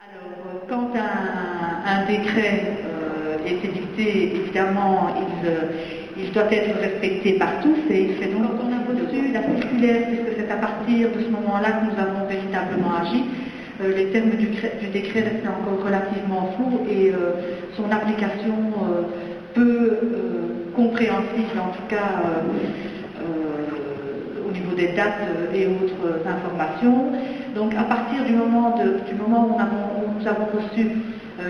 Alors, quand un décret est édicté, évidemment, il doit être respecté par tous. Et c'est donc quand on a reçu la circulaire, puisque c'est à partir de ce moment-là que nous avons véritablement agi, les termes du décret restaient encore relativement flous et son application peu compréhensible, en tout cas au niveau des dates et autres informations. Donc à partir du moment où nous avons reçu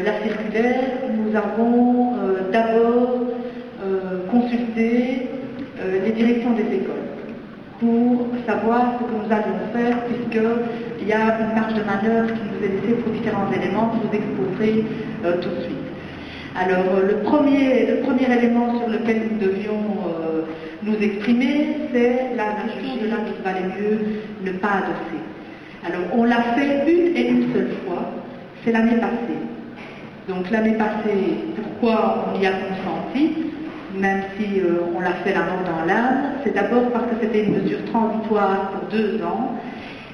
la circulaire, nous avons d'abord consulté les directions des écoles pour savoir ce que nous allions faire, puisqu'il y a une marge de manœuvre qui nous est laissée pour différents éléments que vous exposerez tout de suite. Alors le premier élément sur lequel nous devions nous exprimer, c'est la question de là qu'il valait mieux ne pas adosser. Alors on l'a fait une seule fois, c'est l'année passée. Donc l'année passée, pourquoi on y a consenti, même si on l'a fait la mort dans l'âme, c'est d'abord parce que c'était une mesure transitoire pour 2 ans,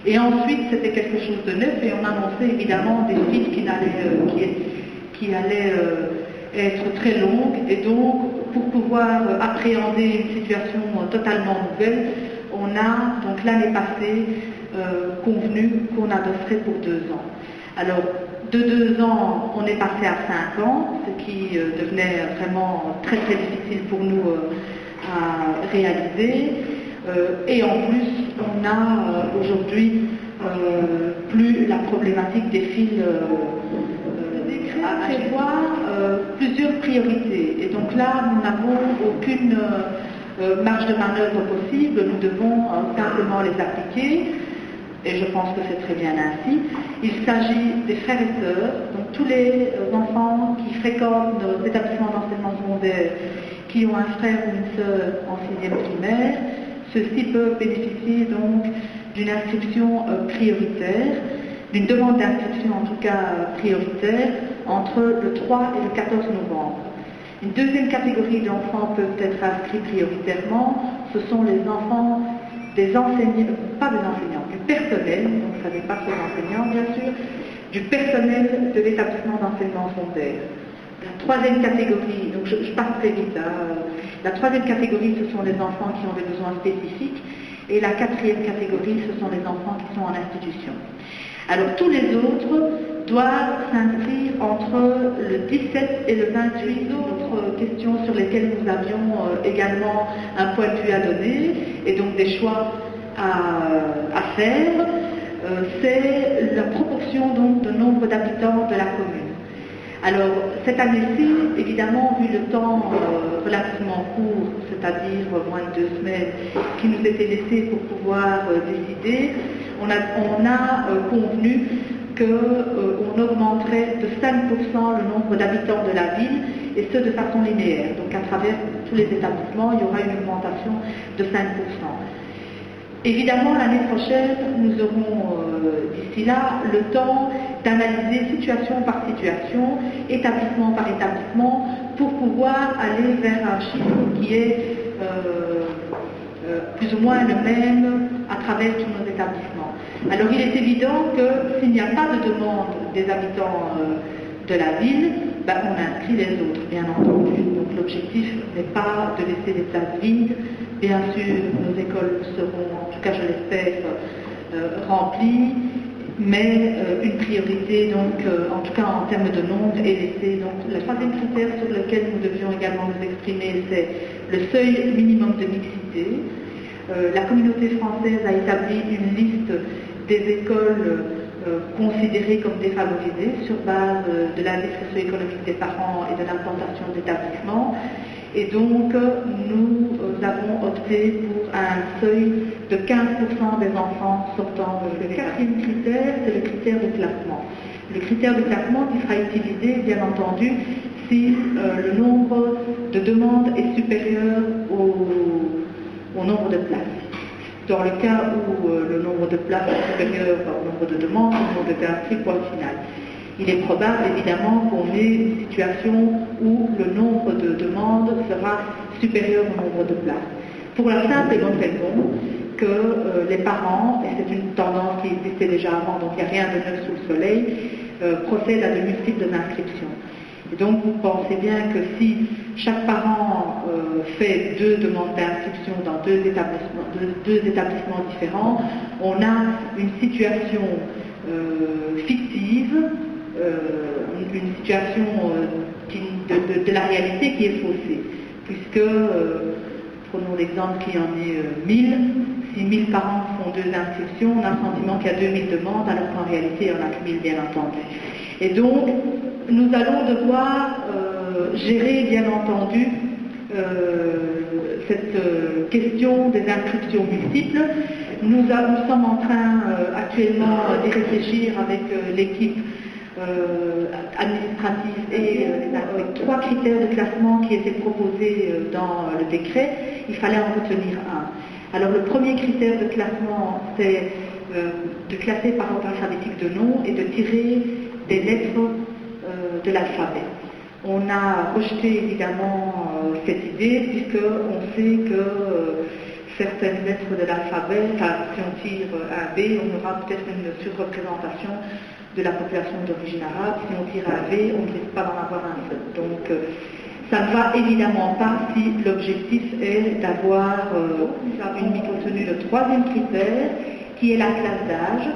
et ensuite c'était quelque chose de neuf, et on annonçait évidemment des suites qui allaient être très longues, et donc pour pouvoir appréhender une situation totalement nouvelle, on a donc l'année passée convenu qu'on adosserait pour 2 ans. Alors, de 2 ans, on est passé à 5 ans, ce qui devenait vraiment très très difficile pour nous à réaliser. Et en plus, on a aujourd'hui plus la problématique des fils à prévoir plusieurs priorités. Et donc là, nous n'avons aucune marge de manœuvre possible, nous devons simplement les appliquer. Et je pense que c'est très bien ainsi. Il s'agit des frères et sœurs, donc tous les enfants qui fréquentent nos établissements d'enseignement secondaire, qui ont un frère ou une sœur en 6e primaire, ceux-ci peuvent bénéficier donc d'une inscription prioritaire, d'une demande d'inscription en tout cas prioritaire, entre le 3 et le 14 novembre. Une deuxième catégorie d'enfants peuvent être inscrits prioritairement, ce sont les enfants des enseignants, pas des enseignants, du personnel, donc ça n'est pas que les enseignants bien sûr, du personnel de l'établissement d'enseignement secondaire. La troisième catégorie, donc je passe très vite, la troisième catégorie ce sont les enfants qui ont des besoins spécifiques, et la quatrième catégorie ce sont les enfants qui sont en institution. Alors tous les autres doivent s'inscrire entre le 17 et le 28. D'autres questions sur lesquelles nous avions également un point de vue à donner et donc des choix à faire, c'est la proportion donc de nombre d'habitants de la commune. Alors cette année-ci, évidemment, vu le temps relativement court, c'est-à-dire moins de 2 semaines, qui nous était laissé pour pouvoir décider, on a convenu qu'on augmenterait de 5% le nombre d'habitants de la ville, et ce de façon linéaire. Donc à travers tous les établissements, il y aura une augmentation de 5%. Évidemment, l'année prochaine, nous aurons d'ici là le temps d'analyser situation par situation, établissement par établissement, pour pouvoir aller vers un chiffre qui est plus ou moins le même à travers tous nos établissements. Alors il est évident que s'il n'y a pas de demande des habitants de la ville, on inscrit les autres, bien entendu. Donc l'objectif n'est pas de laisser les places vides. Bien sûr, nos écoles seront, en tout cas je l'espère, remplies, mais une priorité, donc, en tout cas en termes de nombre, est laissée. Donc le troisième critère sur lequel nous devions également nous exprimer, c'est le seuil minimum de mixité. La communauté française a établi une liste des écoles considérées comme défavorisées sur base de l'indice socio-économique des parents et de l'implantation d'établissements. Et donc, nous avons opté pour un seuil de 15% des enfants sortant de l'école. Le quatrième critère, c'est le critère de classement. Le critère de classement qui sera utilisé, bien entendu, si le nombre de demandes est supérieur au nombre de places. Dans le cas où le nombre de places est supérieur au nombre de demandes, le nombre d'inscrits, point final. Il est probable évidemment qu'on ait une situation où le nombre de demandes sera supérieur au nombre de places. Pour la simple et bonne raison que les parents, et c'est une tendance qui existait déjà avant, donc il n'y a rien de neuf sous le soleil, procèdent à de multiples inscriptions. Et donc vous pensez bien que si chaque parent fait 2 demandes d'inscription dans deux établissements différents, on a une situation fictive, une situation de la réalité qui est faussée, puisque, prenons l'exemple qui en est 1000, si 1000 parents font 2 inscriptions, on a le sentiment qu'il y a 2000 demandes, alors qu'en réalité il n'y en a que 1000 bien entendu. Et donc, nous allons devoir gérer, bien entendu, cette question des inscriptions multiples. Nous sommes en train actuellement d'y réfléchir avec l'équipe administrative et avec 3 critères de classement qui étaient proposés dans le décret. Il fallait en retenir un. Alors le premier critère de classement, c'est de classer par ordre alphabétique de nom et de tirer des lettres de l'alphabet. On a rejeté évidemment cette idée, puisqu'on sait que certaines lettres de l'alphabet, si on tire un B, on aura peut-être une surreprésentation de la population d'origine arabe. Si on tire un V, on ne risque pas d'en avoir un seul. Donc ça ne va évidemment pas si l'objectif est d'avoir, nous avons mis retenu le 3e critère, qui est la classe d'âge.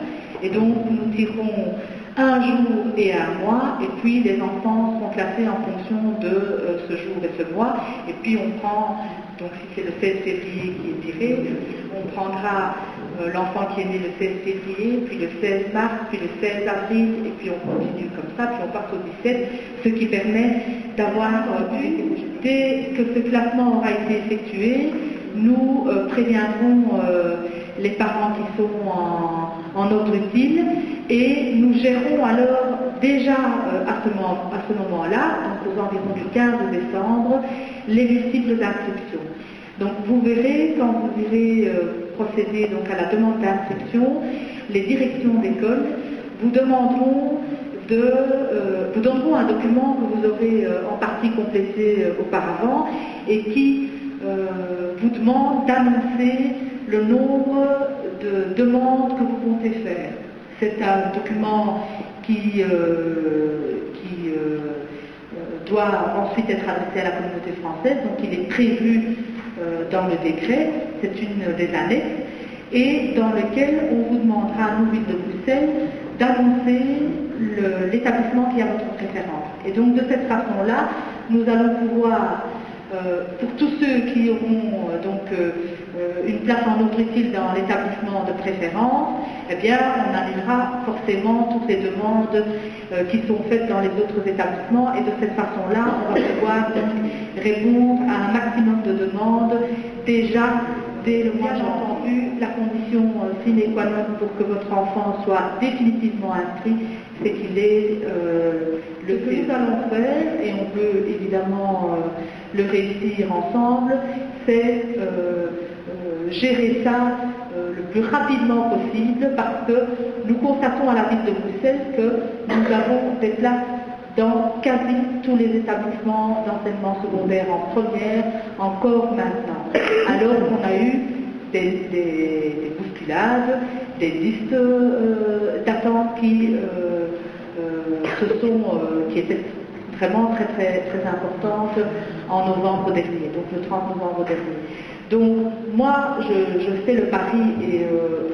Et donc nous tirons un jour et un mois, et puis les enfants seront classés en fonction de ce jour et ce mois, et puis on prend, donc si c'est le 16 février qui est tiré, on prendra l'enfant qui est né le 16 février, puis le 16 mars, puis le 16 avril, et puis on continue comme ça, puis on passe au 17, ce qui permet d'avoir dès que ce classement aura été effectué, nous préviendrons les parents qui sont en ordre utile, et nous gérons alors déjà à ce moment-là, donc aux environs du 15 décembre, les multiples inscriptions. Donc vous verrez, quand vous irez procéder donc à la demande d'inscription, les directions d'école vous demanderont vous donneront un document que vous aurez en partie complété auparavant et qui vous demande d'annoncer le nombre de demandes que vous comptez faire. C'est un document qui doit ensuite être adressé à la communauté française, donc il est prévu dans le décret, c'est une des annexes, et dans lequel on vous demandera à nous, ville de Bruxelles, d'annoncer l'établissement qui a votre préférence. Et donc de cette façon-là, nous allons pouvoir, pour tous ceux qui auront une place en ordre utile dans l'établissement de préférence, eh bien on annulera forcément toutes les demandes qui sont faites dans les autres établissements, et de cette façon-là, on va pouvoir donc répondre à un maximum de demandes déjà dès le mois de janvier. La condition sine qua non pour que votre enfant soit définitivement inscrit, c'est qu'il ait le que nous allons faire, et on peut évidemment le réussir ensemble, c'est gérer ça le plus rapidement possible, parce que nous constatons à la ville de Bruxelles que nous avons des places dans quasi tous les établissements d'enseignement secondaire en première, encore maintenant. Alors qu'on a eu des bousculades, des listes d'attente qui étaient vraiment très, très, très importantes en novembre dernier, donc le 30 novembre dernier. Donc moi, je fais le pari, et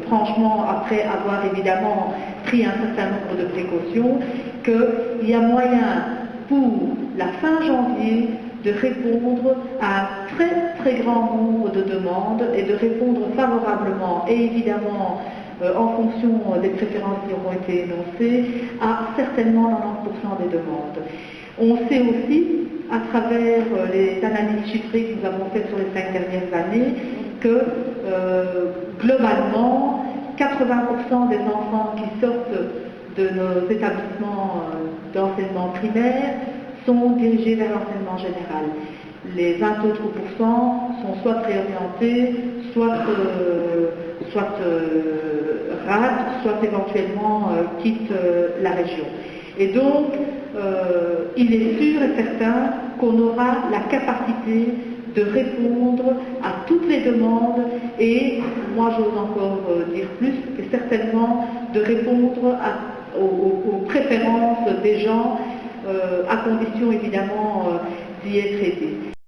franchement, après avoir évidemment pris un certain nombre de précautions, qu'il y a moyen pour la fin janvier de répondre à un très très grand nombre de demandes et de répondre favorablement, et évidemment en fonction des préférences qui auront été énoncées, à certainement 90% des demandes. On sait aussi, à travers les analyses chiffrées que nous avons faites sur les 5 dernières années, que globalement, 80% des enfants qui sortent de nos établissements d'enseignement primaire sont dirigés vers l'enseignement général. Les 20 autres pourcents sont soit préorientés, soit ratent, soit éventuellement quittent la région. Et donc, il est sûr et certain qu'on aura la capacité de répondre à toutes les demandes, et moi j'ose encore dire plus, et certainement de répondre à aux préférences des gens, à condition évidemment d'y être aidés.